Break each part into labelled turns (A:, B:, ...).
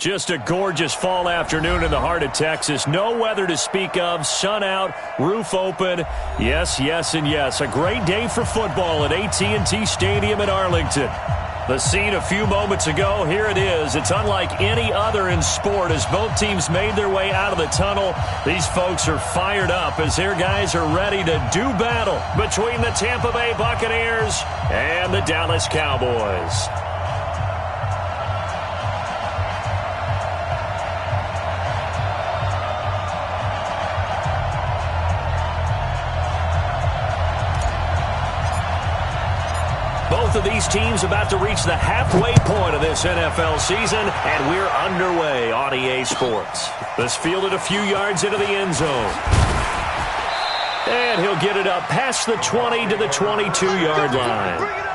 A: Just a gorgeous fall afternoon in the heart of Texas. No weather to speak of. Sun out, roof open. Yes, yes, and yes. A great day for football at AT&T Stadium in Arlington. The scene a few moments ago, here it is. It's unlike any other in sport as both teams made their way out of the tunnel. These folks are fired up as their guys are ready to do battle between the Tampa Bay Buccaneers and the Dallas Cowboys. Both of these teams about to reach the halfway point of this NFL season, and we're underway on EA Sports. This fielded a few yards into the end zone. And he'll get it up past the 20 to the 22-yard line.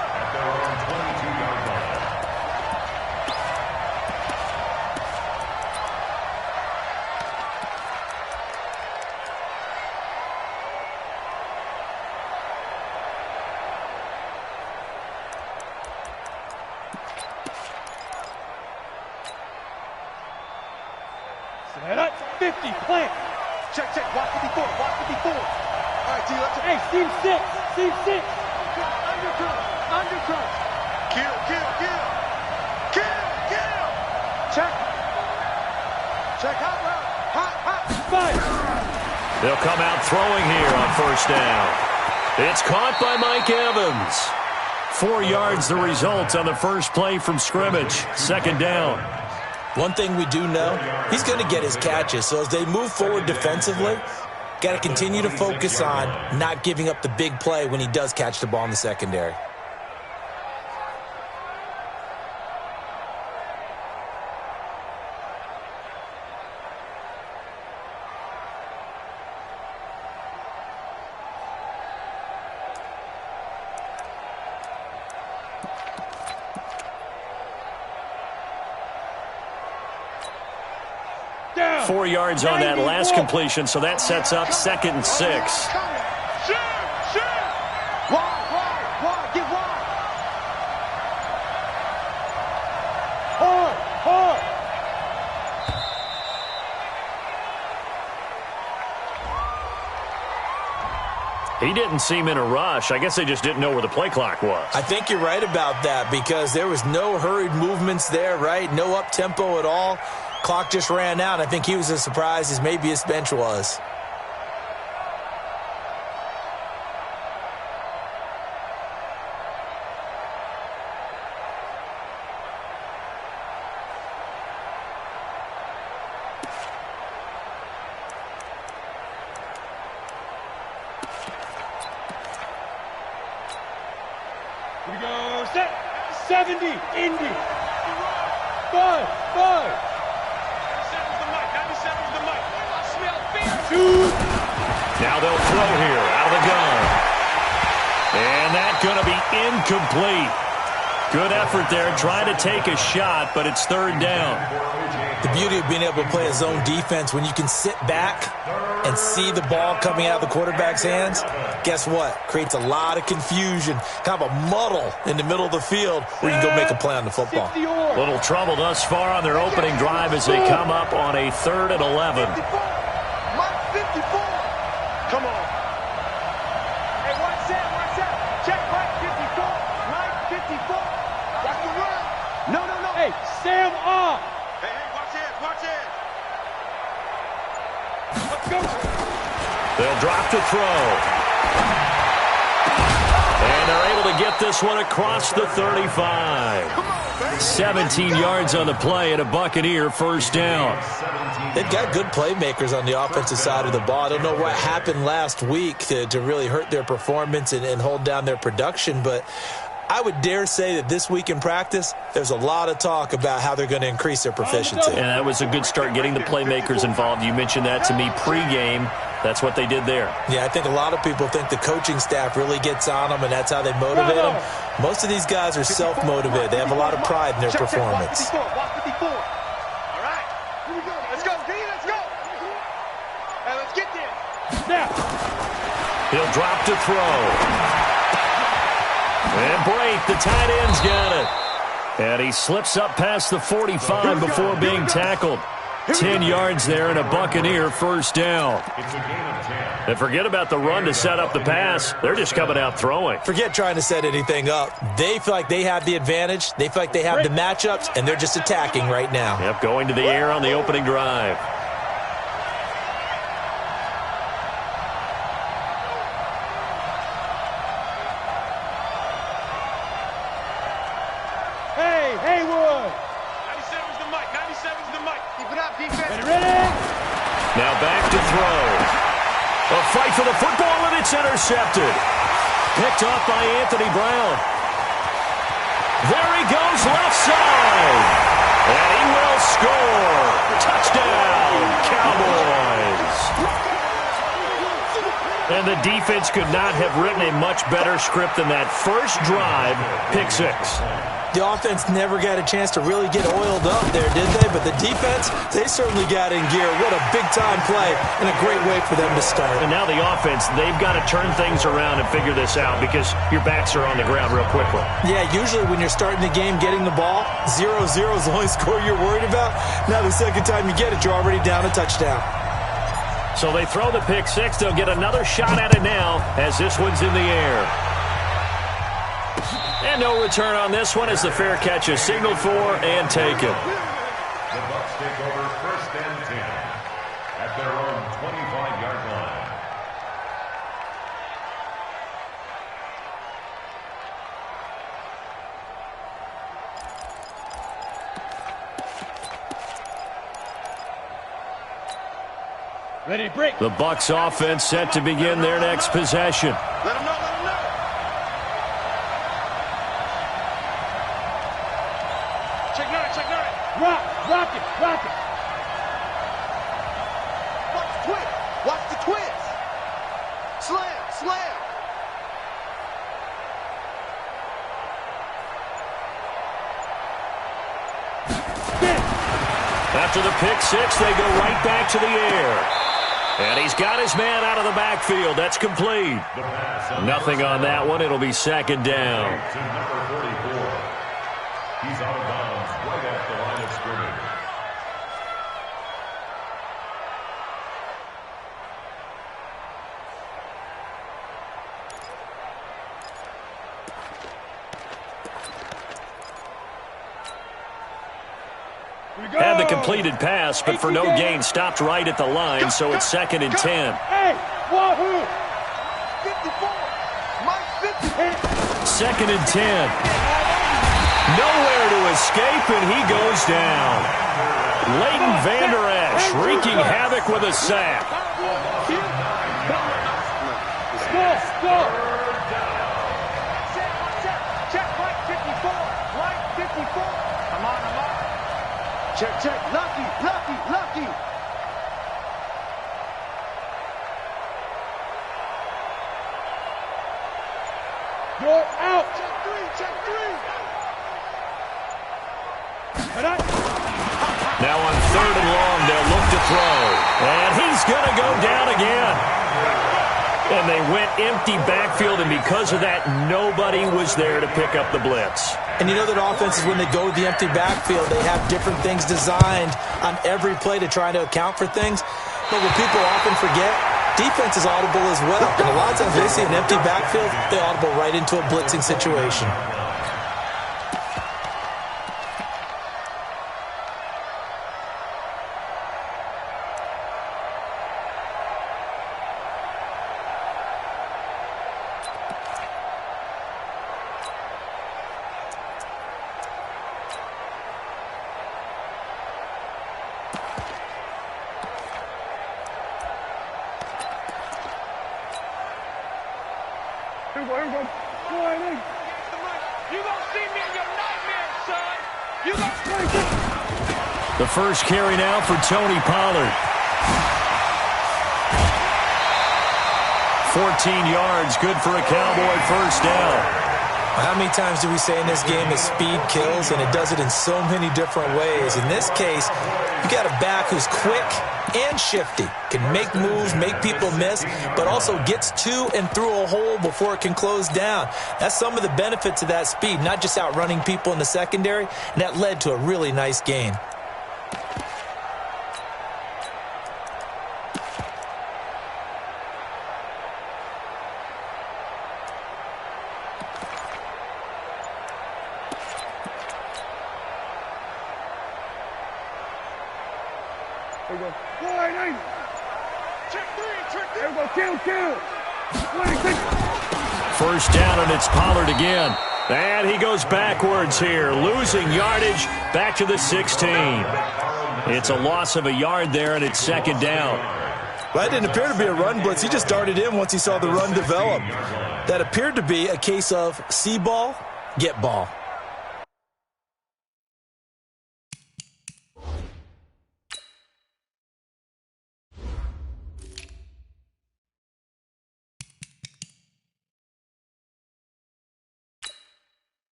B: Set up, 50, plant. Check, check, watch 54, watch 54. All right, T, let's go. Hey, seam 6, seam 6. Undercut. Kill. Check. Check, hot route. Fight.
A: They'll come out throwing here on first down. It's caught by Mike Evans. 4 yards the result on the first play from scrimmage. Second down.
C: One thing we do know, he's going to get his catches. So as they move forward defensively, got to continue to focus on not giving up the big play when he does catch the ball in the secondary.
B: Down.
A: 4 yards on that last completion, so that sets up 2nd and 6.
B: Shoot. Wide, get wide. Hard.
A: He didn't seem in a rush. I guess they just didn't know where the play clock was.
C: I think you're right about that because there was no hurried movements there, right? No up-tempo at all. Clock just ran out. I think he was as surprised as maybe his bench was.
B: Here we go, set. 70, Indy. 5.
A: Now they'll throw here out of the gun. And that's going to be incomplete. Good effort there, trying to take a shot, but it's third down.
C: The beauty of being able to play a zone defense when you can sit back and see the ball coming out of the quarterback's hands, guess what? Creates a lot of confusion, kind of a muddle in the middle of the field where you can go make a play on the football.
A: Little trouble thus far on their opening drive as they come up on a 3rd and 11.
B: Come on. Hey, watch that. Check right 54. Right 54. Watch the run. No. Hey, Sam off. Hey, watch it. Let's go.
A: They'll drop to throw. And they're able to get this one across the 35. 17 yards on the play and a Buccaneer first down.
C: They've got good playmakers on the offensive side of the ball. I don't know what happened last week to really hurt their performance and hold down their production, but I would dare say that this week in practice, there's a lot of talk about how they're going to increase their proficiency.
A: And that was a good start getting the playmakers involved. You mentioned that to me pregame. That's what they did there.
C: Yeah, I think a lot of people think the coaching staff really gets on them, and that's how they motivate them. Most of these guys are self-motivated. They have a lot of pride in their performance.
B: All right, here we go. Let's go, D. Let's go. Hey, let's get there. Now.
A: He'll drop to throw. And Brake, the tight end's got it. And he slips up past the 45 before being tackled. 10 yards there and a Buccaneer first down. And forget about the run to set up the pass. They're just coming out throwing.
C: Forget trying to set anything up. They feel like they have the advantage. They feel like they have the matchups, and they're just attacking right now.
A: Yep, going to the air on the opening drive.
B: Hey, Haywood. 97's the mic. 97's the mic. Keep it up, defense. Ready?
A: Now back to throw. A fight for the football, and it's intercepted. Picked off by Anthony Brown. There he goes, left side. And he will score. Touchdown, Cowboys. And the defense could not have written a much better script than that first drive, pick six.
C: The offense never got a chance to really get oiled up there, did they? But the defense, they certainly got in gear. What a big-time play and a great way for them to start.
A: And now the offense, they've got to turn things around and figure this out because your backs are on the ground real quickly.
C: Yeah, usually when you're starting the game, getting the ball, 0-0 is the only score you're worried about. Now the second time you get it, you're already down a touchdown.
A: So they throw the pick six. They'll get another shot at it now as this one's in the air. And no return on this one as the fair catch is signaled for and taken.
D: The Bucs take over first and 10 at their own 25-yard line.
B: Ready to break.
A: The Bucs offense set to begin their next possession.
B: Let him know, let him know. Check nine. Rock it. Watch the twist. Slam.
A: After the pick six, they go right back to the air. And he's got his man out of the backfield. That's complete. Nothing on that one. It'll be second down.
D: To number 44. He's out of bounds right at the line of scrimmage.
A: Had the completed pass, but for no gain, stopped right at the line, so it's second and 10.
B: Hey, wahoo! 54. Mike 50.
A: Second and 10. Nowhere to escape, and he goes down. Leighton Vander Esch wreaking havoc with a sack.
B: Score. Check Mike 54. Mike 54. Come on. Check. Lucky. You're out. Check three.
A: Now on third and long, they'll look to throw. And he's going to go down again. And they went empty backfield, and because of that, nobody was there to pick up the blitz.
C: And you know that offenses, when they go to the empty backfield, they have different things designed on every play to try to account for things. But what people often forget, defense is audible as well. And a lot of times they see an empty backfield, they audible right into a blitzing situation.
A: The first carry now for Tony Pollard. 14 yards, good for a Cowboy first down.
C: How many times do we say in this game that speed kills, and it does it in so many different ways? In this case, you got a back who's quick and shifty, can make moves, make people miss, but also gets to and through a hole before it can close down. That's some of the benefits of that speed, not just outrunning people in the secondary, and that led to a really nice gain.
B: There we go. 480. Check three. There we go. Kill. 26.
A: First down, and it's Pollard again. And he goes backwards here, losing yardage back to the 16. It's a loss of a yard there, and it's second down.
C: Well, that didn't appear to be a run blitz. He just darted in once he saw the run develop. That appeared to be a case of see ball, get ball.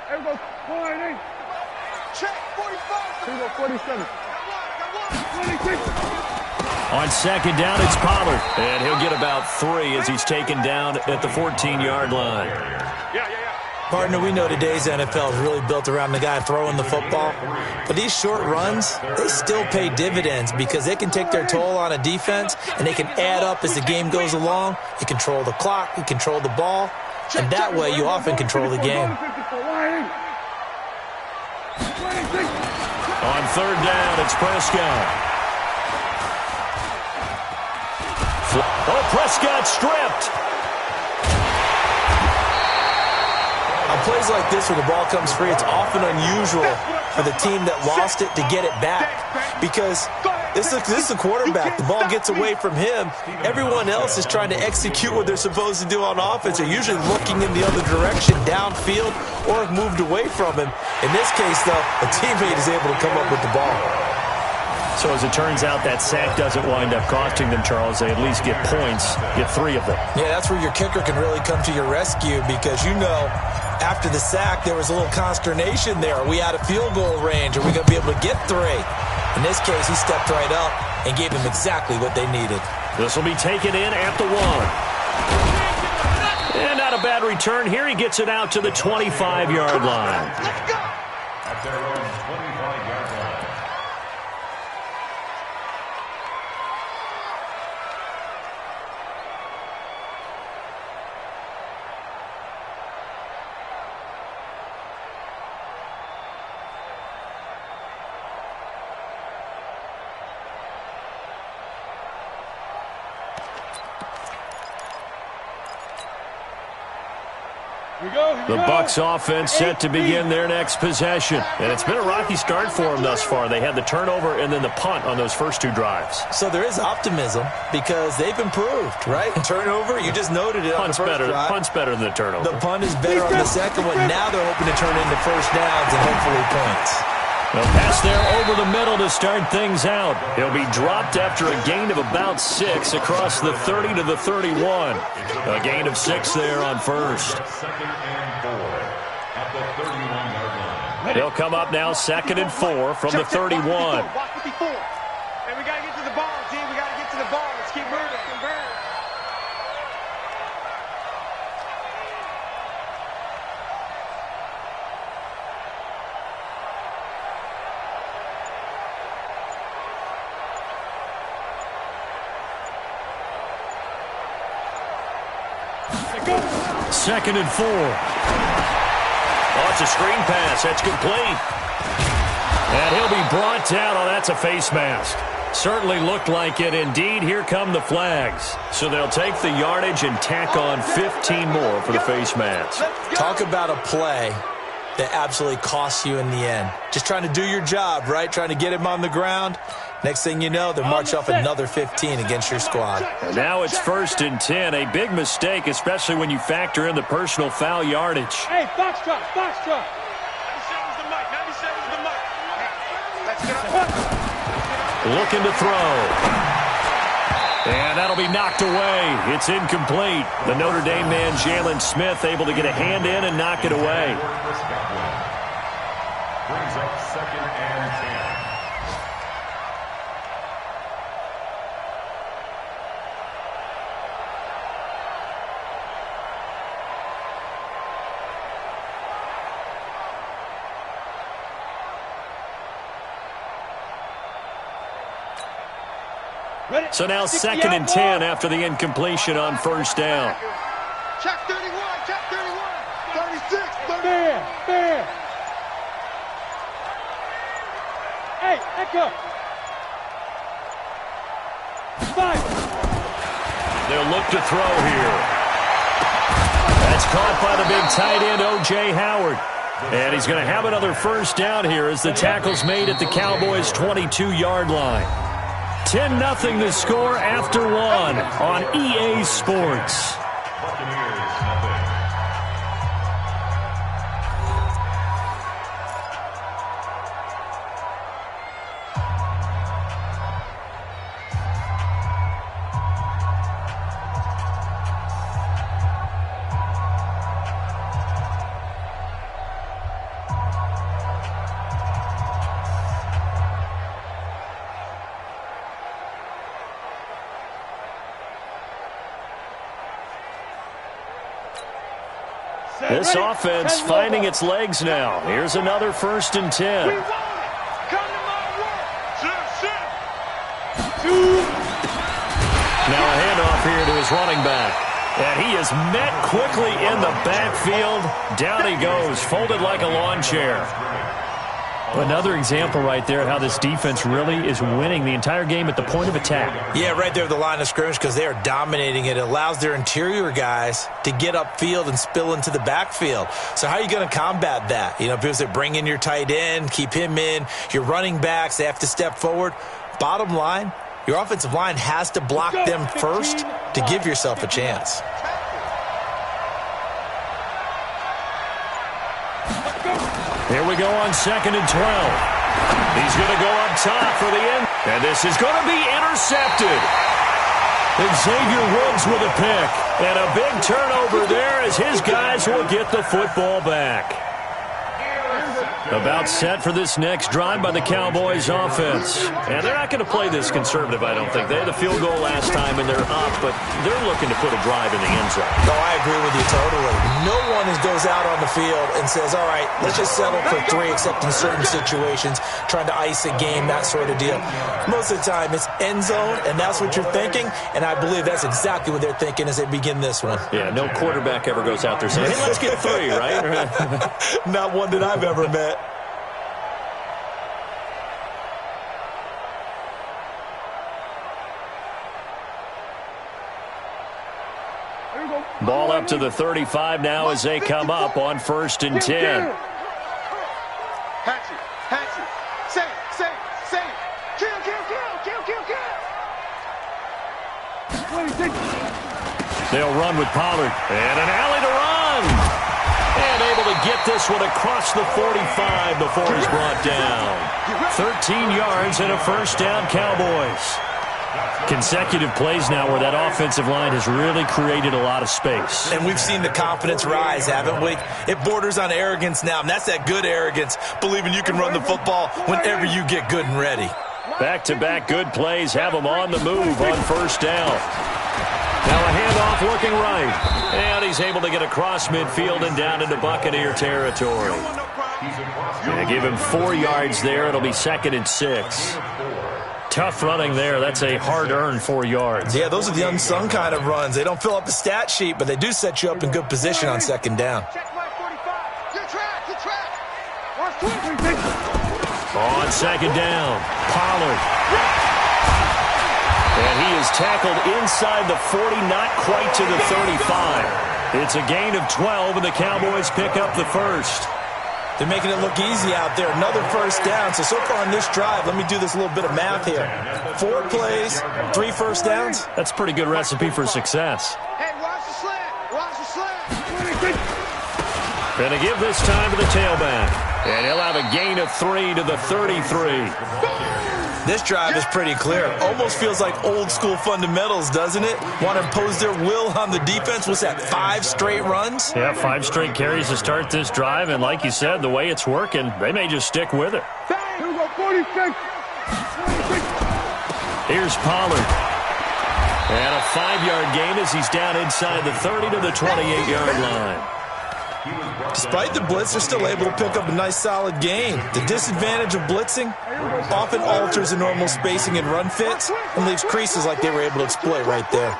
B: There we go. 480. Check. 45. There we go. 47. 26.
A: On second down, it's Pollard. And he'll get about 3 as he's taken down at the 14-yard line.
C: Partner, we know today's NFL is really built around the guy throwing the football. But these short runs, they still pay dividends because they can take their toll on a defense, and they can add up as the game goes along. You control the clock, you control the ball, and that way you often control the game.
A: On third down, it's Prescott. Oh, Prescott stripped.
C: On plays like this where the ball comes free, it's often unusual for the team that lost it to get it back because this is a quarterback. The ball gets away from him. Everyone else is trying to execute what they're supposed to do on offense. They're usually looking in the other direction, downfield, or have moved away from him. In this case, though, a teammate is able to come up with the ball.
A: So as it turns out, that sack doesn't wind up costing them, Charles. They at least get points, get 3 of them. Yeah, that's where your kicker can really come to your rescue because you know after the sack there was a little consternation there. Are we out of field goal range? Are we going to be able to get 3? In this case, he stepped right up and gave them exactly what they needed. This will be taken in at the 1. And not a bad return here. He gets it out to the 25-yard line.
B: Let's go.
D: At their own 25-yard line.
A: The Bucs offense set to begin their next possession. And it's been a rocky start for them thus far. They had the turnover and then the punt on those first 2 drives.
C: So there is optimism because they've improved, right? Turnover, you just noted it on the first drive.
A: Punt's better than the turnover.
C: The punt is better on the second one. Now they're hoping to turn into first downs and hopefully points.
A: They'll pass there over the middle to start things out. He'll be dropped after a gain of about 6 across the 30 to the 31. A gain of 6 there on first.
D: Second and 4 at the 31-yard line.
A: He'll come up now 2nd and 4 from the 31.
B: Block 54. And we got to get to the ball, team. We got to get to the ball. Let's keep moving.
A: Second and 4. Oh, it's a screen pass. That's complete. And he'll be brought down. Oh, that's a face mask. Certainly looked like it. Indeed, here come the flags. So they'll take the yardage and tack on 15 more for the face mask.
C: Talk about a play that absolutely costs you in the end. Just trying to do your job, right? Trying to get him on the ground. Next thing you know, they march off another 15 against your squad.
A: And now it's 1st and 10. A big mistake, especially when you factor in the personal foul yardage.
B: Hey, Foxtrot, Foxtrot. 97's the mic, 97's the mic. Let's get up.
A: Looking to throw. And that'll be knocked away. It's incomplete. The Notre Dame man, Jalen Smith, able to get a hand in and knock it away.
D: Brings up 2nd and 10.
A: So now 2nd and 10 after the incompletion on 1st down.
B: Check 31, check 31. 36, 30. Fair. Hey, echo. 5.
A: They'll look to throw here. That's caught by the big tight end, O.J. Howard. And he's going to have another 1st down here as the tackle's made at the Cowboys' 22-yard line. 10-0 the score after 1 on EA Sports.
D: Buccaneers, nothing.
A: This offense finding its legs now. Here's another 1st and 10.
B: We want it. Come to my work. Sit.
A: Now a handoff here to his running back. And he is met quickly in the backfield. Down he goes, folded like a lawn chair. Another example right there how this defense really is winning the entire game at the point of attack.
C: Yeah, right there at the line of scrimmage because they are dominating it. It allows their interior guys to get upfield and spill into the backfield. So how are you going to combat that? You know, because they bring in your tight end, keep him in. Your running backs, they have to step forward. Bottom line, your offensive line has to block them first to give yourself a chance.
A: Here we go on 2nd and 12. He's going to go up top for the end. And this is going to be intercepted. And Xavier Woods with a pick. And a big turnover there as his guys will get the football back. About set for this next drive by the Cowboys offense. And they're not going to play this conservative, I don't think. They had the field goal last time, and they're up, but they're looking to put a drive in the end zone.
C: No, I agree with you totally. No one goes out on the field and says, all right, let's just settle for 3, except in certain situations, trying to ice a game, that sort of deal. Most of the time, it's end zone, and that's what you're thinking, and I believe that's exactly what they're thinking as they begin this one.
A: Yeah, no quarterback ever goes out there saying, hey, let's get 3, right?
C: Not one that I've ever met.
A: Ball up to the 35 now as they come up on 1st and 10.
B: Hatchet. Say. Kill.
A: They'll run with Pollard. And an alley to run. And able to get this one across the 45 before he's brought down. 13 yards and a 1st down, Cowboys. Consecutive plays now where that offensive line has really created a lot of space.
C: And we've seen the confidence rise, haven't we? It borders on arrogance now, and that's that good arrogance, believing you can run the football whenever you get good and ready.
A: Back-to-back good plays have them on the move on 1st down. Now a handoff looking right. And he's able to get across midfield and down into Buccaneer territory. They give him 4 yards there. It'll be 2nd and 6. Tough running there. That's a hard-earned 4 yards.
C: Yeah, those are the unsung kind of runs. They don't fill up the stat sheet, but they do set you up in good position on 2nd down.
B: Check my 45. Good track.
A: On second down, Pollard. And he is tackled inside the 40, not quite to the 35. It's a gain of 12, and the Cowboys pick up the first.
C: They're making it look easy out there. Another first down. So far in this drive, let me do this little bit of math here. 4 plays, 3 first downs.
A: That's a pretty good recipe for success.
B: Hey, watch the slant. Watch the slant.
A: Going to give this time to the tailback. And he'll have a gain of 3 to the 33.
C: This drive is pretty clear. Almost feels like old school fundamentals, doesn't it? Want to impose their will on the defense. What's that, 5 straight runs?
A: Yeah, 5 straight carries to start this drive. And like you said, the way it's working, they may just stick with it.
B: Here we go, 46.
A: Here's Pollard. And a 5-yard gain as he's down inside the 30 to the 28-yard line.
C: Despite the blitz, they're still able to pick up a nice solid gain. The disadvantage of blitzing often alters the normal spacing and run fits and leaves creases like they were able to exploit right there.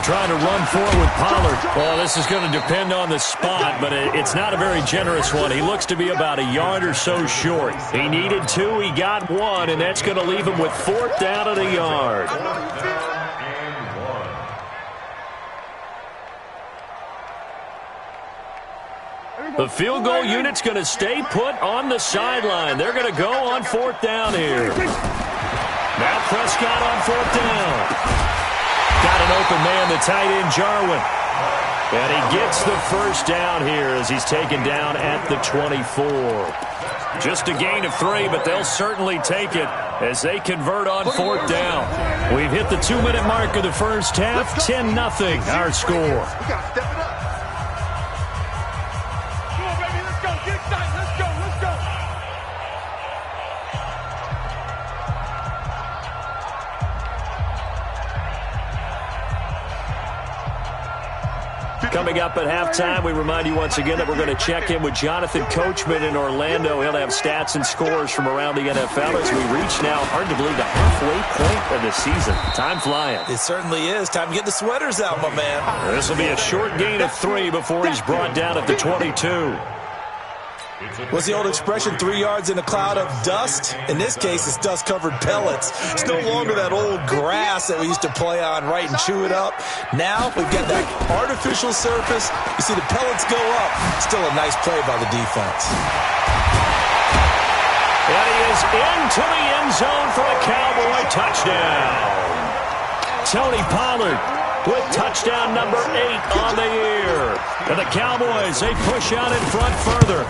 A: Trying to run forward with Pollard. Well, this is going to depend on the spot, but it's not a very generous one. He looks to be about a yard or so short. He needed 2, he got 1, and that's going to leave him with 4th down at a yard. The field goal unit's going to stay put on the sideline. They're going to go on 4th down here. Now Prescott on 4th down. Got an open man, the tight end, Jarwin. And he gets the first down here as he's taken down at the 24. Just a gain of 3, but they'll certainly take it as they convert on 4th down. We've hit the 2-minute mark of the first half. 10-0 our score. Coming up at halftime, we remind you once again that we're going to check in with Jonathan Coachman in Orlando. He'll have stats and scores from around the NFL as we reach now, hard to believe, the halfway point of the season. Time flying.
C: It certainly is. Time to get the sweaters out, my man.
A: This will be a short gain of 3 before he's brought down at the 22.
C: What's the old expression, 3 yards in a cloud of dust? In this case, it's dust-covered pellets. It's no longer that old grass that we used to play on, right, and chew it up. Now we've got that artificial surface. You see the pellets go up. Still a nice play by the defense.
A: And he is into the end zone for a Cowboy touchdown. Tony Pollard with touchdown number 8 on the year. And the Cowboys, they push out in front further.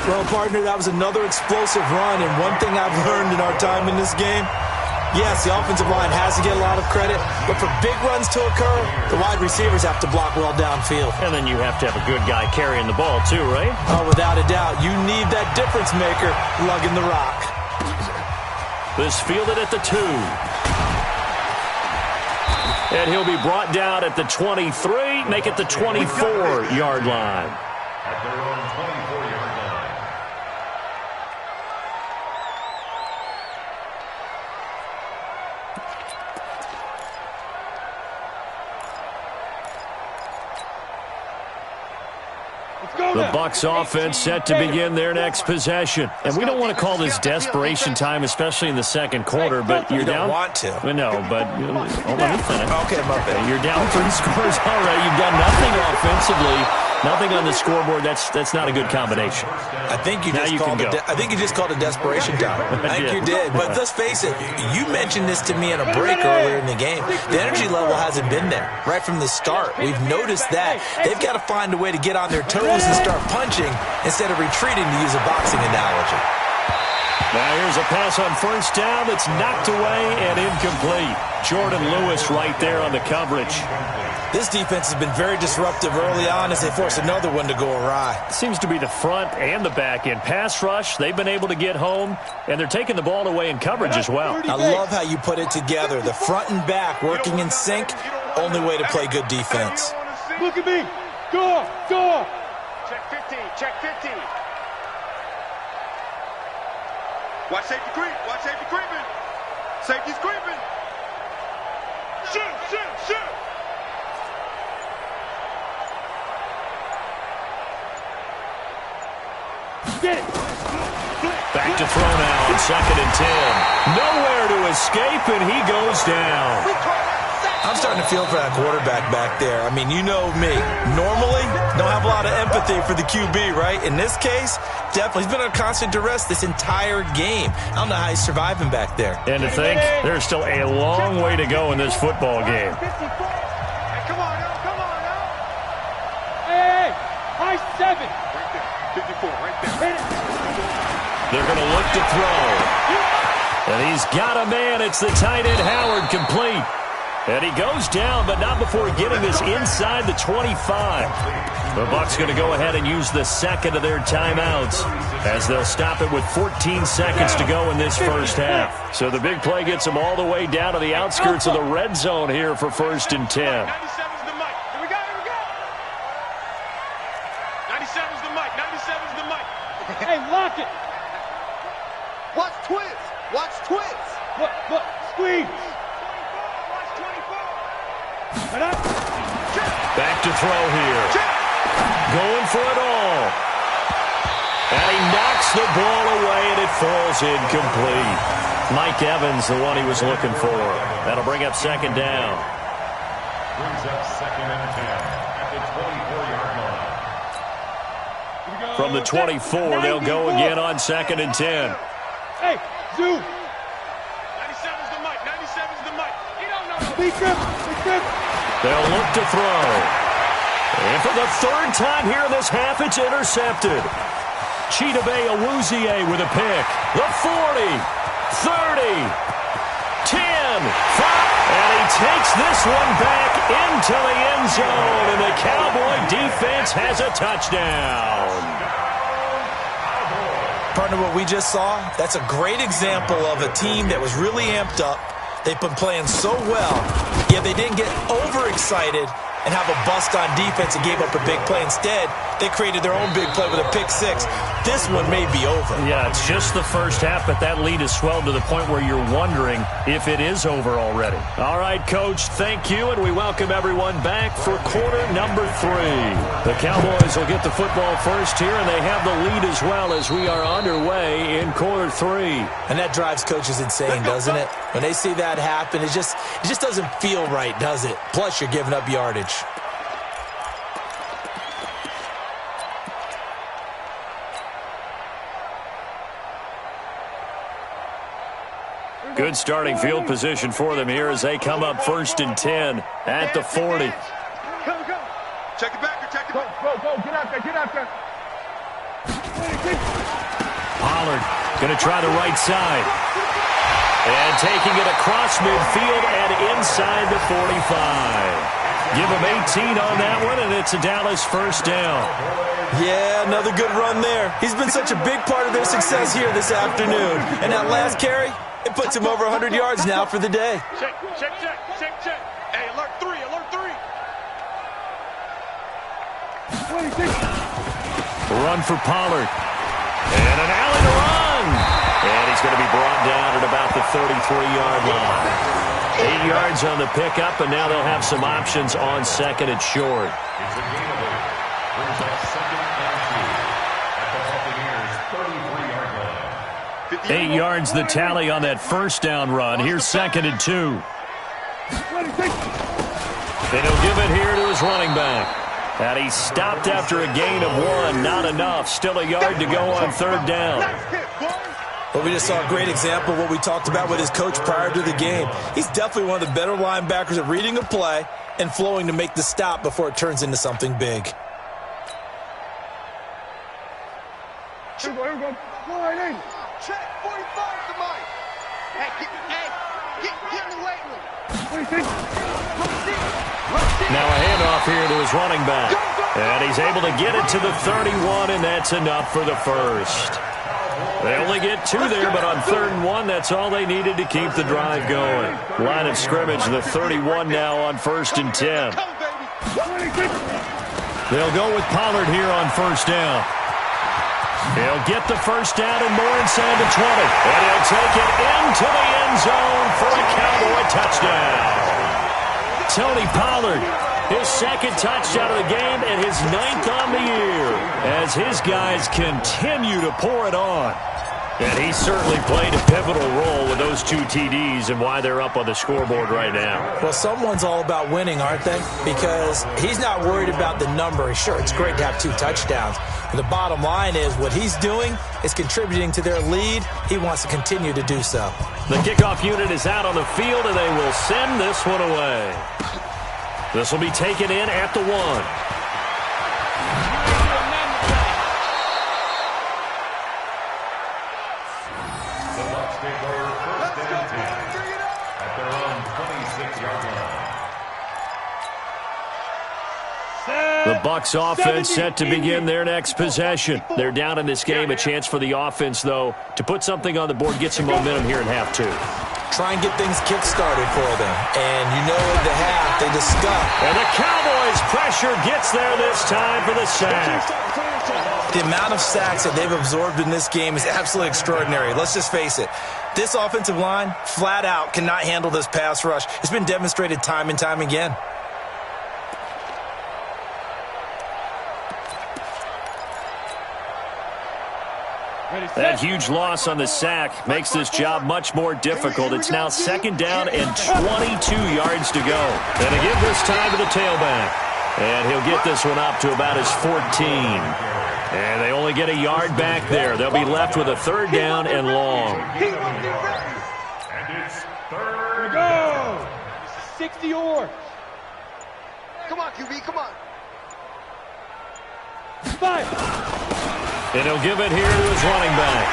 C: Well, partner, that was another explosive run, and one thing I've learned in our time in this game, yes, the offensive line has to get a lot of credit, but for big runs to occur, the wide receivers have to block well downfield.
A: And then you have to have a good guy carrying the ball too, right?
C: Oh, without a doubt. You need that difference maker lugging the rock.
A: This fielded at the 2. And he'll be brought down at the 23, make it the 24-yard line.
D: At their own 24-yard line.
A: The Bucs offense set to begin their next possession. And we don't want to call this desperation time, especially in the second quarter, but you're down.
C: You don't want to.
A: No, but let me finish.
C: Okay, my bad.
A: You're down 3 scores already. You've done nothing offensively, nothing on the scoreboard. That's not a good combination.
C: I think you just called it desperation time. I think you did. But let's face it, you mentioned this to me in a break earlier in the game. The energy level hasn't been there right from the start. We've noticed that. They've got to find a way to get on their toes and start punching instead of retreating, to use a boxing analogy.
A: Now here's a pass on first down that's knocked away and incomplete. Jordan Lewis right there on the coverage.
C: This defense has been very disruptive early on as they force another one to go awry.
A: Seems to be the front and the back end. Pass rush, they've been able to get home, and they're taking the ball away in coverage as well.
C: I love how you put it together. The front and back working in sync, only way to play good defense.
B: Look at me. Door. Check 15, check 15. Watch safety creep, watch safety creeping. Safety's creeping. Shoot.
A: Back to throw now on 2nd and 10. Nowhere to escape, and he goes down.
C: I'm starting to feel for that quarterback back there. I mean, you know me. Normally, don't have a lot of empathy for the QB, right? In this case, definitely. He's been on constant duress this entire game. I don't know how he's surviving back there.
A: And to think, there's still a long way to go in this football game.
B: Hey, come on now, come on now. Hey, high 7. Right there, 54, right there.
A: They're going to look to throw. And he's got a man. It's the tight end, Howard, complete. And he goes down, but not before getting this inside the 25. The Bucs going to go ahead and use the second of their timeouts as they'll stop it with 14 seconds to go in this first half. So the big play gets them all the way down to the outskirts of the red zone here for 1st and 10.
B: 97's the mic. Here we go, here we go. 97's the mic, 97's the mic. Hey, lock it.
E: Watch twins. Watch twins.
B: Look, squeeze.
A: Back to throw here. Going for it all. And he knocks the ball away, and it falls incomplete. Mike Evans, the one he was looking for. That'll bring up 2nd down.
D: Brings up 2nd and 10 at the 24-yard line.
A: From the 24, they'll go again on 2nd and 10.
B: Hey, Zoo. 97's the mic, 97's the mic. He don't know. Be good.
A: They'll look to throw. And for the 3rd time here in this half, it's intercepted. Chidobe Awuzie with a pick. The 40, 30, 10, 5. And he takes this one back into the end zone. And the Cowboy defense has a touchdown.
C: Partner, what we just saw, that's a great example of a team that was really amped up. They've been playing so well, yet they didn't get overexcited and have a bust on defense and gave up a big play. Instead, they created their own big play with a pick 6. This one may be over.
A: Yeah, it's just the first half, but that lead has swelled to the point where you're wondering if it is over already. All right, Coach, thank you, and we welcome everyone back for quarter number 3. The Cowboys will get the football first here, and they have the lead as well as we are underway in quarter 3.
C: And that drives coaches insane, doesn't it? When they see that happen, it just doesn't feel right, does it? Plus, you're giving up yardage.
A: Good starting field position for them here as they come up 1st and 10 at the 40.
B: Go. Check it back, check it back. Go, get out there.
A: Pollard going to try the right side. And taking it across midfield and inside the 45. Give him 18 on that one, and it's a Dallas 1st down.
C: Yeah, another good run there. He's been such a big part of their success here this afternoon. And that last carry, it puts him over 100 yards now for the day.
B: Check. Hey, alert 3.
A: Run for Pollard. And an alley to run. And he's going to be brought down at about the 33-yard line. 8 yards on the pickup, and now they'll have some options on 2nd and short.
D: It's a gain of 8. Brings up 2nd and 2 at the Buccaneers' 33-yard line.
A: 8 yards the tally on that 1st down run. Here's 2nd and 2. And he'll give it here to his running back. And he stopped after a gain of 1. Not enough. Still a yard to go on 3rd down.
C: Well, we just saw a great example of what we talked about with his coach prior to the game. He's definitely one of the better linebackers at reading a play and flowing to make the stop before it turns into something big.
B: Here we go. Go right in.
E: Check 45 the mic. Get in the weight room.
A: Now a handoff here to his running back. And he's able to get it to the 31, and that's enough for the 1st. They only get 2 there, but on 3rd and 1, that's all they needed to keep the drive going. Line of scrimmage, the 31 now on 1st and 10. They'll go with Pollard here on 1st down. He'll get the 1st down and more inside the 20. And he'll take it into the end zone for a Cowboy touchdown. Tony Pollard His second touchdown of the game and his 9th on the year as his guys continue to pour it on. And he certainly played a pivotal role with those 2 TDs and why they're up on the scoreboard right now.
C: Well, someone's all about winning, aren't they? Because he's not worried about the number. Sure, it's great to have 2 touchdowns. But the bottom line is what he's doing is contributing to their lead. He wants to continue to do so.
A: The kickoff unit is out on the field, and they will send this one away. This will be taken in at the 1. The Bucs offense set to begin their next possession. They're down in this game. A chance for the offense, though, to put something on the board, get some momentum here in half 2.
C: Try and get things kick-started for them. And you know at the half, they just stuck.
A: And the Cowboys' pressure gets there this time for the sack.
C: The amount of sacks that they've absorbed in this game is absolutely extraordinary. Let's just face it. This offensive line, flat out, cannot handle this pass rush. It's been demonstrated time and time again.
A: That huge loss on the sack makes this job much more difficult. It's now 2nd down and 22 yards to go. And to give this time to the tailback. And he'll get this one up to about his 14. And they only get a yard back there. They'll be left with a 3rd down and long.
D: And it's 3rd
B: Go!
D: down.
B: 60 yards.
E: Come on, QB, come on.
B: 5.
A: And he'll give it here to his running back.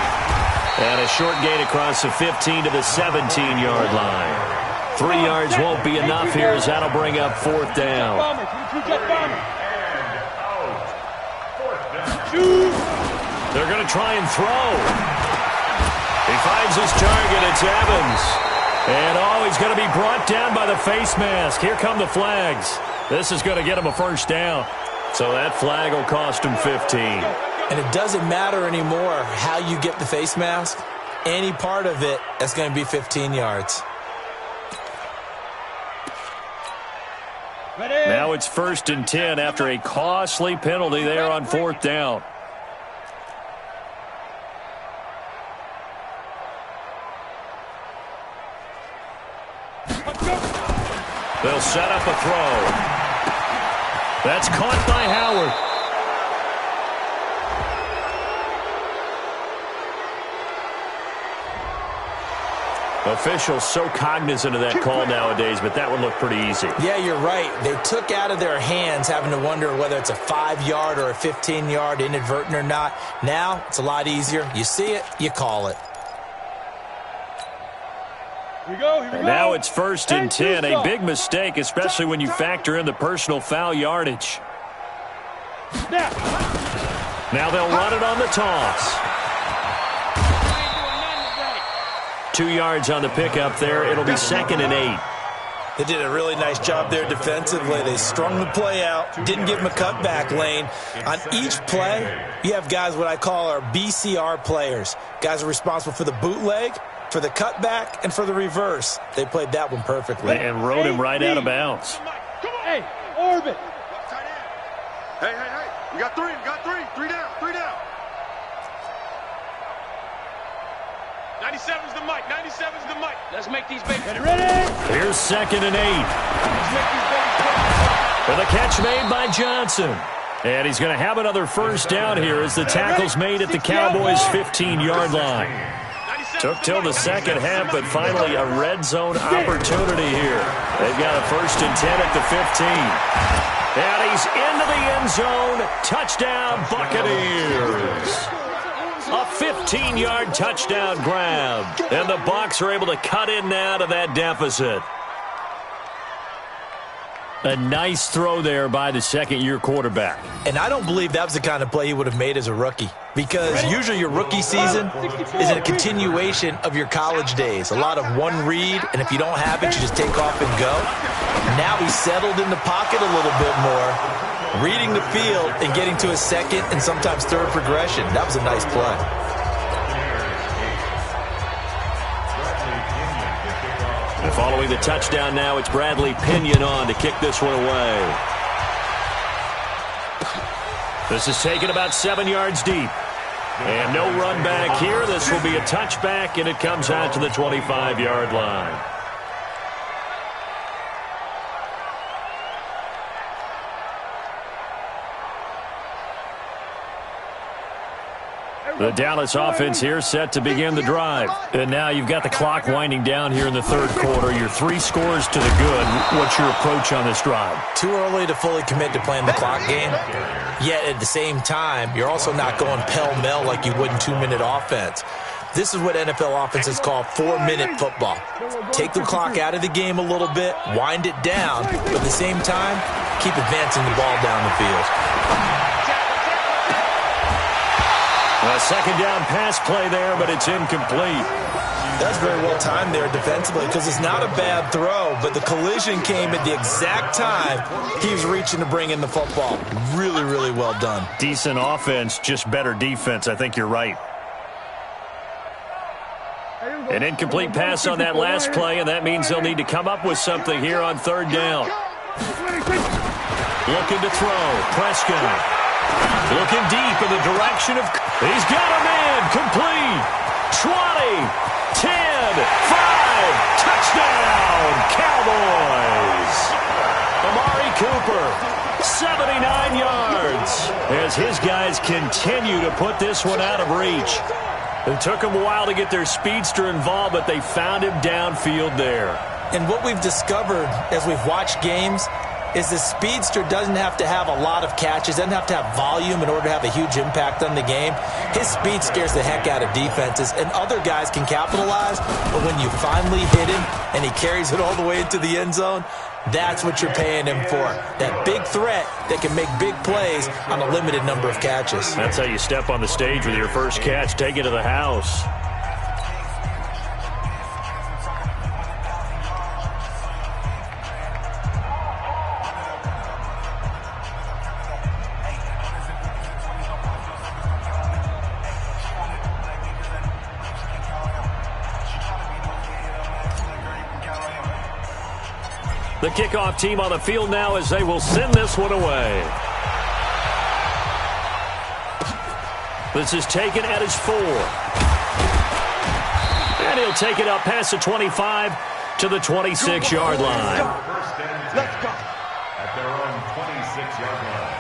A: And a short gain across the 15 to the 17-yard line. 3 yards won't be enough here as that'll bring up 4th down. They're going to try and throw. He finds his target. It's Evans. And, he's going to be brought down by the face mask. Here come the flags. This is going to get him a 1st down. So that flag will cost him 15.
C: And it doesn't matter anymore how you get the face mask. Any part of it, that's going to be 15 yards.
B: Ready?
A: Now it's 1st and 10 after a costly penalty there on 4th down. They'll set up a throw. That's caught by Howard. Officials so cognizant of that call nowadays, but that one looked pretty easy.
C: Yeah, you're right. They took out of their hands having to wonder whether it's a 5-yard or a 15-yard, inadvertent or not. Now, it's a lot easier. You see it, you call it.
B: Here we go.
A: Now it's 1st and 10. A big mistake, especially when you factor in the personal foul yardage. Now they'll run it on the toss. 2 yards on the pickup there. It'll be 2nd and 8.
C: They did a really nice job there defensively. They strung the play out, didn't give them a cutback lane. On each play, you have guys what I call our BCR players. Guys are responsible for the bootleg, for the cutback, and for the reverse. They played that one perfectly.
A: And rode him right out of bounds.
B: Hey, orbit.
E: Hey. We got 3. 3 down.
B: 97's the mic. Let's make these babies ready.
A: Here's 2nd and 8. With a catch made by Johnson. And he's going to have another 1st down here as the tackle's made at the Cowboys' 15-yard line. Took till the 2nd half, but finally a red zone opportunity here. They've got a 1st and 10 at the 15. And he's into the end zone. Touchdown, Buccaneers. A 15-yard touchdown grab. And the Bucs are able to cut in now to that deficit. A nice throw there by the 2nd-year quarterback.
C: And I don't believe that was the kind of play he would have made as a rookie. Because usually your rookie season is a continuation of your college days. A lot of one read, and if you don't have it, you just take off and go. Now he's settled in the pocket a little bit more, reading the field and getting to a 2nd and sometimes 3rd progression. That was a nice play.
A: The Following the touchdown now, it's Bradley Pinion on to kick this one away. This is taken about 7 yards deep. And no run back here. This will be a touchback, and it comes out to the 25-yard line. The Dallas offense here set to begin the drive. And now you've got the clock winding down here in the third quarter. You're 3 scores to the good. What's your approach on this drive?
C: Too early to fully commit to playing the clock game. Yet at the same time, you're also not going pell-mell like you would in 2-minute offense. This is what NFL offenses call 4-minute football. Take the clock out of the game a little bit, wind it down, but at the same time, keep advancing the ball down the field.
A: A second down pass play there, but it's incomplete.
C: That's very well timed there defensively because it's not a bad throw, but the collision came at the exact time he was reaching to bring in the football. Really, really well done.
A: Decent offense, just better defense. I think you're right. An incomplete pass on that last play, and that means they'll need to come up with something here on third down. Looking to throw. Prescott. Looking deep in the direction of... He's got a man. Complete. 20, 10, 5. Touchdown, Cowboys. Amari Cooper, 79 yards. As his guys continue to put this one out of reach. It took them a while to get their speedster involved, but they found him downfield there.
C: And what we've discovered as we've watched games is the speedster doesn't have to have a lot of catches, doesn't have to have volume in order to have a huge impact on the game. His speed scares the heck out of defenses, and other guys can capitalize, but when you finally hit him and he carries it all the way into the end zone, that's what you're paying him for. That big threat that can make big plays on a limited number of catches.
A: That's how you step on the stage with your first catch. Take it to the house. The kickoff team on the field now as they will send this one away. This is taken at his 4. And he'll take it up past the 25 to the 26-yard line.
D: Let's go. At their own 26-yard line.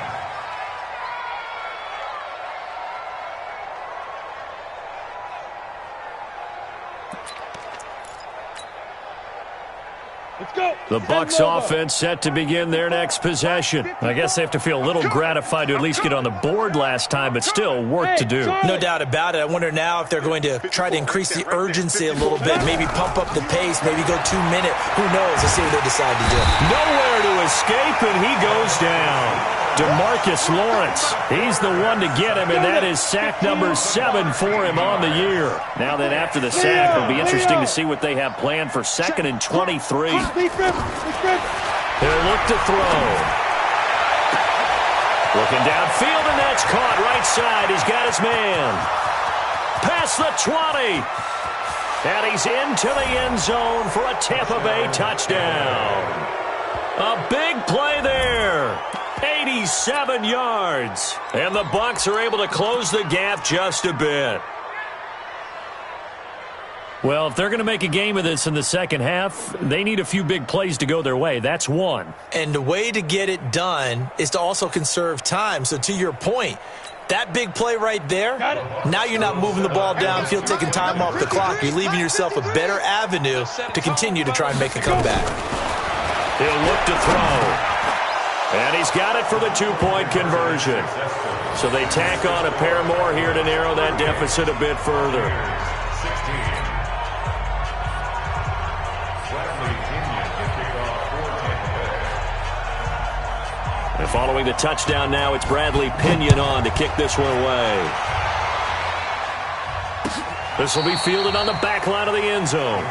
B: Let's go.
A: The Bucs offense set to begin their next possession. I guess they have to feel a little gratified to at least get on the board last time, but still work to do.
C: No doubt about it. I wonder now if they're going to try to increase the urgency a little bit, maybe pump up the pace, maybe go 2-minute. Who knows? Let's see what they decide to do.
A: Nowhere to escape, and he goes down. DeMarcus Lawrence, he's the one to get him, and that is sack number 7 for him on the year. Now then, after the sack, it'll be interesting to see what they have planned for 2nd and 23. They'll look to throw. Looking downfield, and that's caught right side. He's got his man. Past the 20. And he's into the end zone for a Tampa Bay touchdown. A big play there. 87 yards. And the Bucs are able to close the gap just a bit. Well, if they're going to make a game of this in the second half, they need a few big plays to go their way. That's one.
C: And the way to get it done is to also conserve time. So to your point, that big play right there, now you're not moving the ball downfield, taking time off the clock. You're leaving yourself a better avenue to continue to try and make a comeback.
A: He'll look to throw. And he's got it for the 2-point conversion. So they tack on a pair more here to narrow that deficit a bit further. And following the touchdown now, it's Bradley Pinion on to kick this one away. This will be fielded on the back line of the end zone.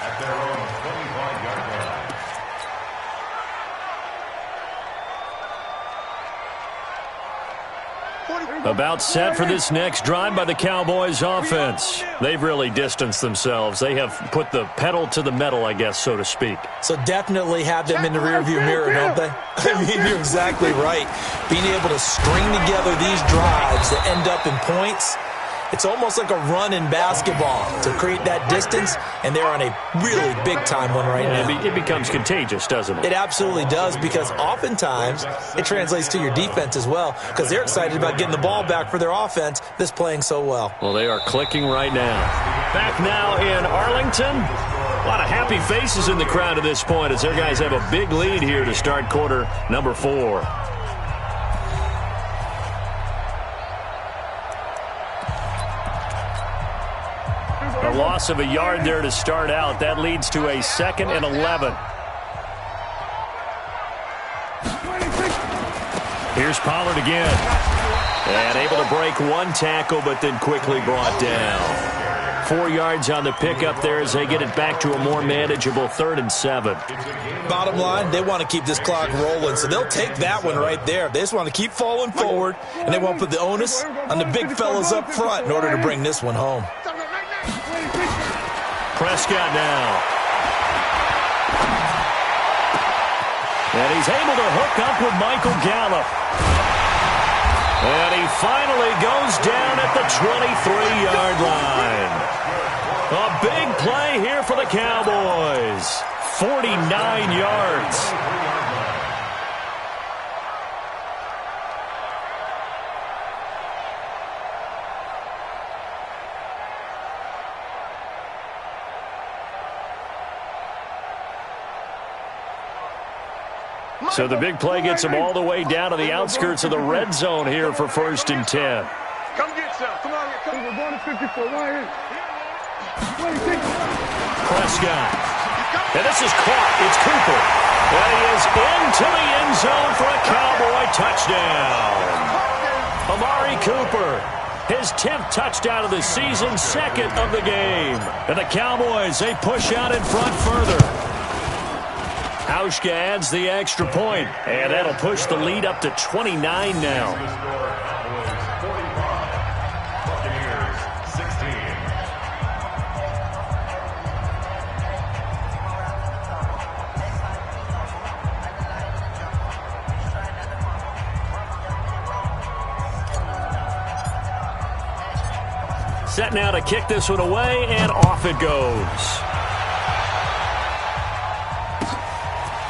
D: At their own 25-yard line.
A: About set for this next drive by the Cowboys offense. They've really distanced themselves. They have put the pedal to the metal, I guess, so to speak.
C: So definitely have them in the rearview mirror, don't they? I mean, you're exactly right. Being able to string together these drives that end up in points, it's almost like a run in basketball to create that distance, and they're on a really big-time one right now.
A: It becomes contagious, doesn't it?
C: It absolutely does, because oftentimes it translates to your defense as well, because they're excited about getting the ball back for their offense that's playing so well.
A: Well, they are clicking right now. Back now in Arlington. A lot of happy faces in the crowd at this point as their guys have a big lead here to start quarter number 4. A loss of a yard there to start out. That leads to a 2nd and 11. Here's Pollard again. And able to break one tackle, but then quickly brought down. 4 yards on the pickup there as they get it back to a more manageable 3rd and 7.
C: Bottom line, they want to keep this clock rolling, so they'll take that one right there. They just want to keep falling forward, and they won't put the onus on the big fellas up front in order to bring this one home.
A: Prescott now. And he's able to hook up with Michael Gallup. And he finally goes down at the 23-yard line. A big play here for the Cowboys. 49 yards. So the big play gets him all the way down to the outskirts of the red zone here for 1st and 10.
E: Come get some. Come on, come. We're going to 54 right here.
A: Prescott. And this is caught. It's Cooper. And he is into the end zone for a Cowboy touchdown. Amari Cooper. His 10th touchdown of the season, 2nd of the game. And the Cowboys, they push out in front further. Hauschka adds the extra point, and that'll push the lead up to 29 now. Set now to kick this one away, and off it goes.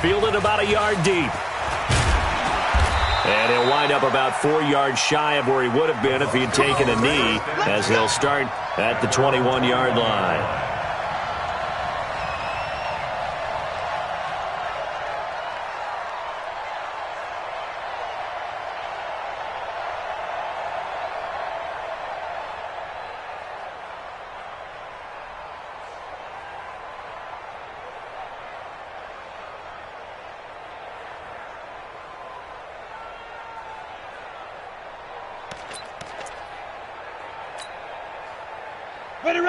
A: Fielded about a yard deep. And he'll wind up about 4 yards shy of where he would have been if he had taken a knee, as they'll start at the 21-yard line.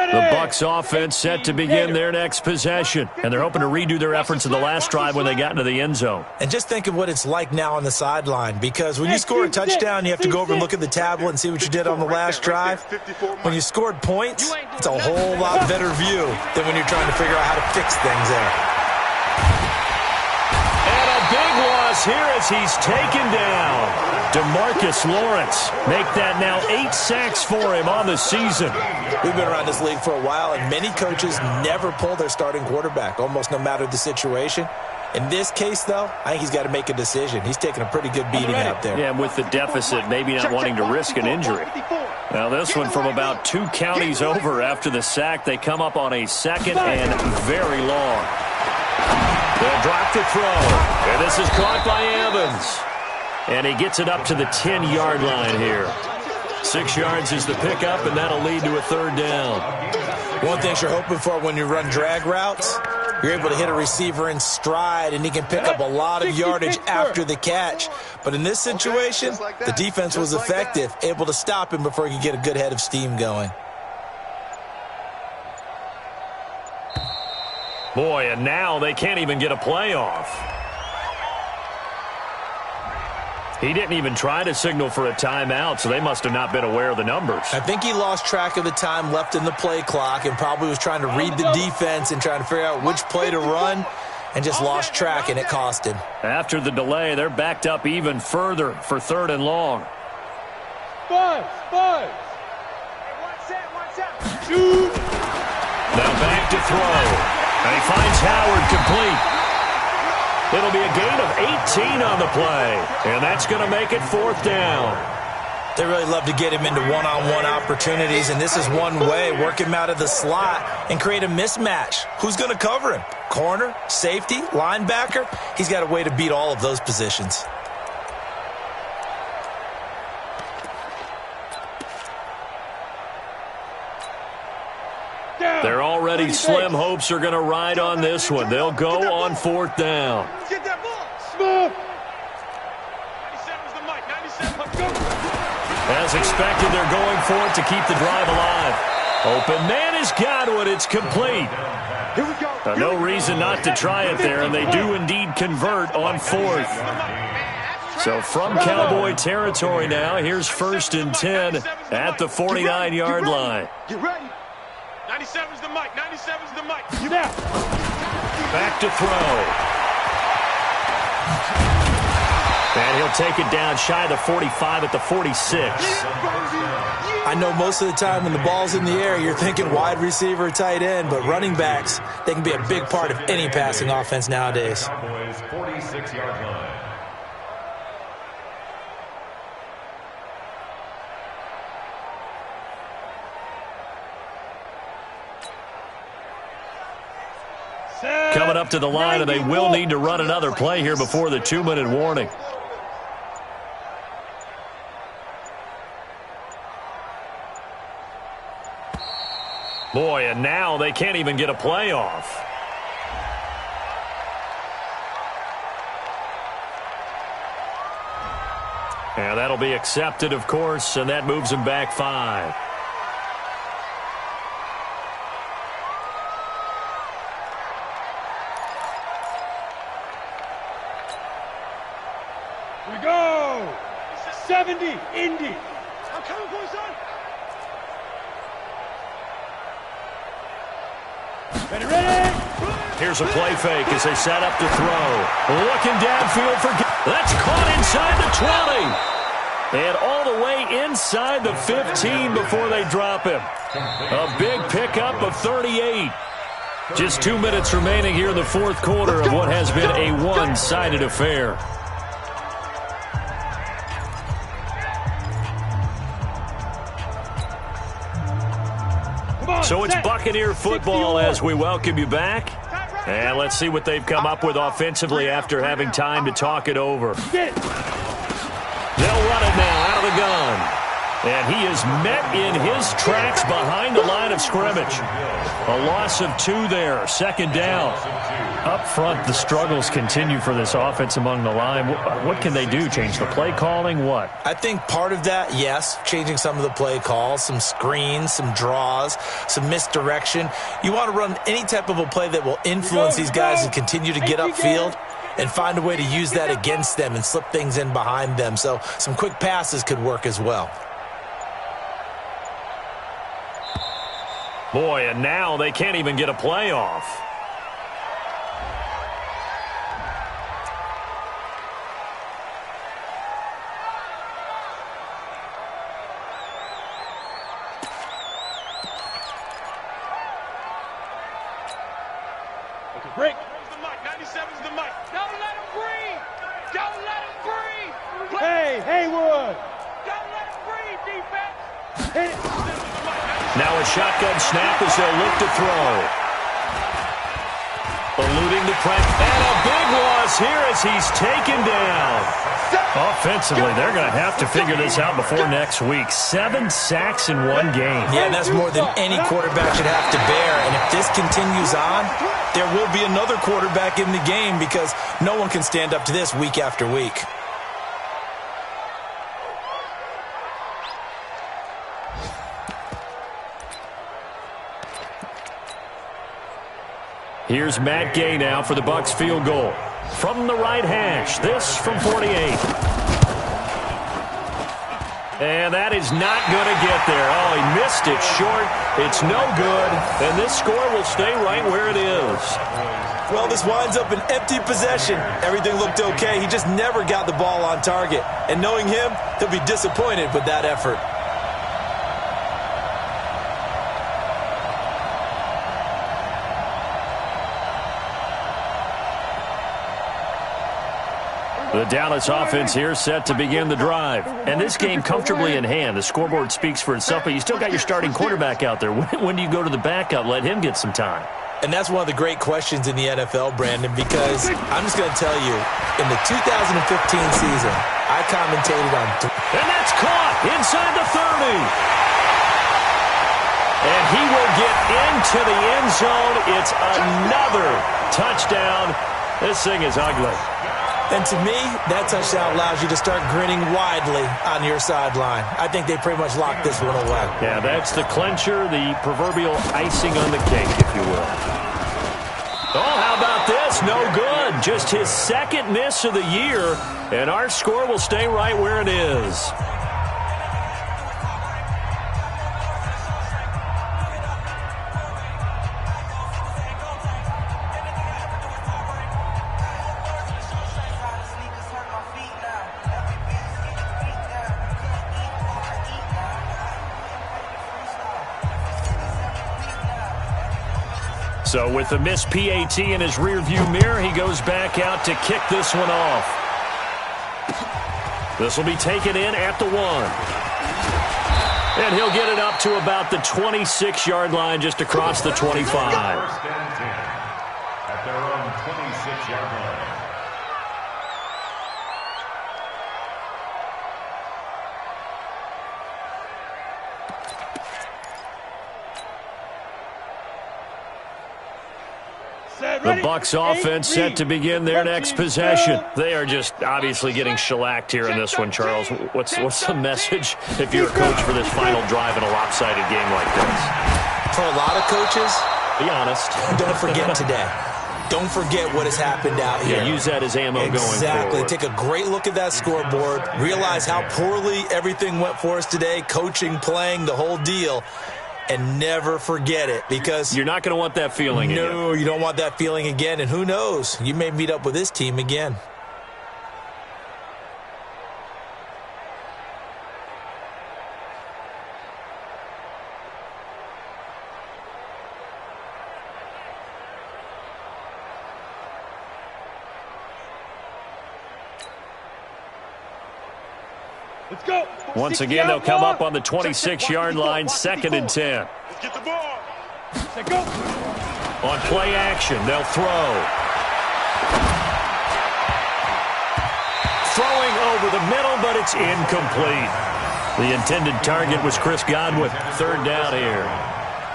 A: The Bucs offense set to begin their next possession, and they're hoping to redo their efforts in the last drive when they got into the end zone.
C: And just think of what it's like now on the sideline, because when you score a touchdown, you have to go over and look at the tablet and see what you did on the last drive. When you scored points, it's a whole lot better view than when you're trying to figure out how to fix things there.
A: And a big loss here as he's taken down. DeMarcus Lawrence make that now 8 sacks for him on the season.
C: We've been around this league for a while, and many coaches never pull their starting quarterback, almost no matter the situation. In this case, though, I think he's got to make a decision. He's taking a pretty good beating out there.
A: Yeah, with the deficit, maybe not wanting to risk an injury. Now this one from about 2 counties over after the sack. They come up on a 2nd and very long. They'll drop the throw. And this is caught by Evans. And he gets it up to the 10-yard line here. 6 yards is the pickup, and that'll lead to a 3rd down.
C: One thing you're hoping for when you run drag routes, you're able to hit a receiver in stride, and he can pick up a lot of yardage after the catch. But in this situation, the defense was effective, able to stop him before he could get a good head of steam going.
A: Boy, and now they can't even get a play off. He didn't even try to signal for a timeout, so they must have not been aware of the numbers.
C: I think he lost track of the time left in the play clock and probably was trying to read the defense and trying to figure out which play to run and just lost track, and it cost him.
A: After the delay, they're backed up even further for 3rd and long.
B: Buzz. Hey, one set. Shoot.
A: Now back to throw. And he finds Howard complete. It'll be a gain of 18 on the play, and that's going to make it 4th down.
C: They really love to get him into one-on-one opportunities, and this is one way, work him out of the slot and create a mismatch. Who's going to cover him? Corner, safety, linebacker? He's got a way to beat all of those positions.
A: Their already slim hopes are going to ride on this one. They'll go on 4th down.
B: Get that ball. Smooth. 97's the mic. 97. Let's go.
A: As expected, they're going for it to keep the drive alive. Open man has got it. It's complete.
B: Here we go.
A: No reason not to try it there, and they do indeed convert on 4th. So from Cowboy territory now, here's 1st and 10 at the 49-yard line.
B: Get ready. 97's the mic. 97's the mic. You now.
A: Back to throw. And he'll take it down shy of the 45 at the 46.
C: I know most of the time when the ball's in the air, you're thinking wide receiver, tight end, but running backs, they can be a big part of any passing offense nowadays.
D: Cowboys 46-yard line.
A: Coming up to the line, and they will need to run another play here before the 2-minute warning. Boy, and now they can't even get a play off. And that'll be accepted, of course, and that moves them back 5.
B: We go. 70, Indy. I'm coming for you, son. Ready.
A: Here's a play fake as they set up to throw. Looking downfield for... That's caught inside the 20. And all the way inside the 15 before they drop him. A big pickup of 38. Just 2 minutes remaining here in the 4th quarter of what has been a one-sided affair. So it's Buccaneer football as we welcome you back. And let's see what they've come up with offensively after having time to talk it over. They'll run it now out of the gun. And he is met in his tracks behind the line of scrimmage. A loss of 2 there, 2nd down. Up front, the struggles continue for this offense among the line. What can they do? Change the play calling? What?
C: I think part of that, yes, changing some of the play calls, some screens, some draws, some misdirection. You want to run any type of a play that will influence these guys and continue to get upfield and find a way to use that against them and slip things in behind them. So some quick passes could work as well.
A: Boy, and now they can't even get a play off.
B: Break. Where's the mic? 97's the mic. Don't let him breathe. Don't let him breathe. Hey, Haywood. Don't let him breathe, defense. Hit it.
A: Now a shotgun snap as they'll look to throw. Eluding the pressure. And a big loss here as he's taken down. Offensively, they're going to have to figure this out before next week. 7 sacks in 1 game.
C: Yeah, and that's more than any quarterback should have to bear. And if this continues on, there will be another quarterback in the game because no one can stand up to this week after week.
A: Here's Matt Gay now for the Bucs field goal. From the right hash, this from 48. And that is not going to get there. Oh, he missed it short. It's no good. And this score will stay right where it is.
C: Well, this winds up an empty possession. Everything looked okay. He just never got the ball on target. And knowing him, he'll be disappointed with that effort.
A: The Dallas offense here set to begin the drive. And this game comfortably in hand. The scoreboard speaks for itself, but you still got your starting quarterback out there. When do you go to the backup? Let him get some time.
C: And that's one of the great questions in the NFL, Brandon, because I'm just going to tell you, in the 2015 season, I commentated on...
A: And that's caught inside the 30. And he will get into the end zone. It's another touchdown. This thing is ugly.
C: And to me, that touchdown allows you to start grinning widely on your sideline. I think they pretty much locked this one away.
A: Yeah, that's the clincher, the proverbial icing on the cake, if you will. Oh, how about this? No good. Just his second miss of the year, and our score will stay right where it is. So with the missed PAT in his rearview mirror, he goes back out to kick this one off. This will be taken in at the 1. And he'll get it up to about the 26-yard line just across the 25.
D: First and 10 at their own 26-yard line.
A: The Bucs offense set to begin their next possession. They are just obviously getting shellacked here in this one, Charles. What's the message if you're a coach for this final drive in a lopsided game like this?
C: For a lot of coaches,
A: be honest.
C: Don't forget today. Don't forget what has happened out here.
A: Yeah, use that as ammo going forward.
C: Exactly. Take a great look at that scoreboard. Realize how poorly everything went for us today. Coaching, playing, the whole deal. And never forget it, because...
A: You're not going to want that feeling again.
C: No, you don't want that feeling again. And who knows? You may meet up with this team again.
B: Let's go.
A: Once again, they'll come up on the 26-yard line, 2nd and 10.
B: Let's get the ball. Let's go.
A: On play action, they'll throw. Throwing over the middle, but it's incomplete. The intended target was Chris Godwin. 3rd down here.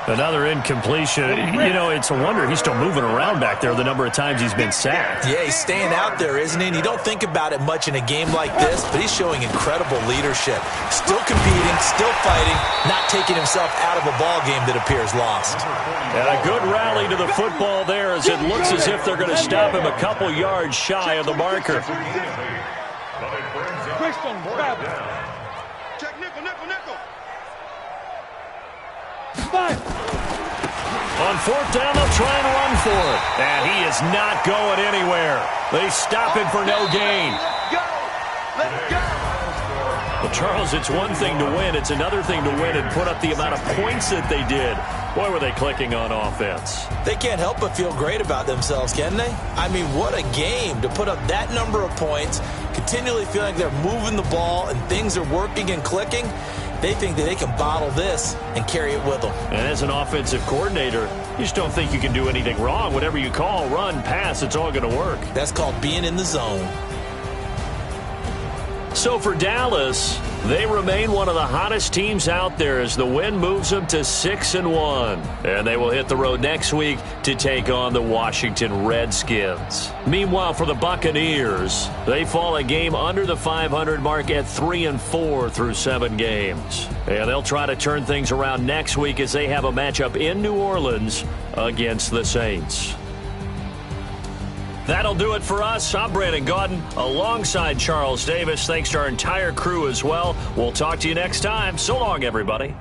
A: Another incompletion. You know, it's a wonder he's still moving around back there the number of times he's been sacked.
C: Yeah, he's staying out there, isn't he? And you don't think about it much in a game like this, but he's showing incredible leadership. Still competing, still fighting, not taking himself out of a ball game that appears lost.
A: And a good rally to the football there, as it looks as if they're going to stop him a couple yards shy of the marker.
B: Christian, grab it.
E: Check nickel, nickel, nickel.
B: 5.
A: On 4th down, they'll try and run for it. And he is not going anywhere. They stop him for no gain.
E: Let's go. Let's go.
A: Well, Charles, it's one thing to win. It's another thing to win and put up the amount of points that they did. Boy, were they clicking on offense.
C: They can't help but feel great about themselves, can they? I mean, what a game to put up that number of points, continually feeling like they're moving the ball and things are working and clicking. They think that they can bottle this and carry it with them.
A: And as an offensive coordinator, you just don't think you can do anything wrong. Whatever you call, run, pass, it's all going to work.
C: That's called being in the zone.
A: So for Dallas, they remain one of the hottest teams out there as the win moves them to 6-1. And they will hit the road next week to take on the Washington Redskins. Meanwhile, for the Buccaneers, they fall a game under the 500 mark at 3-4 through 7 games. And they'll try to turn things around next week as they have a matchup in New Orleans against the Saints. That'll do it for us. I'm Brandon Gaudin alongside Charles Davis. Thanks to our entire crew as well. We'll talk to you next time. So long, everybody.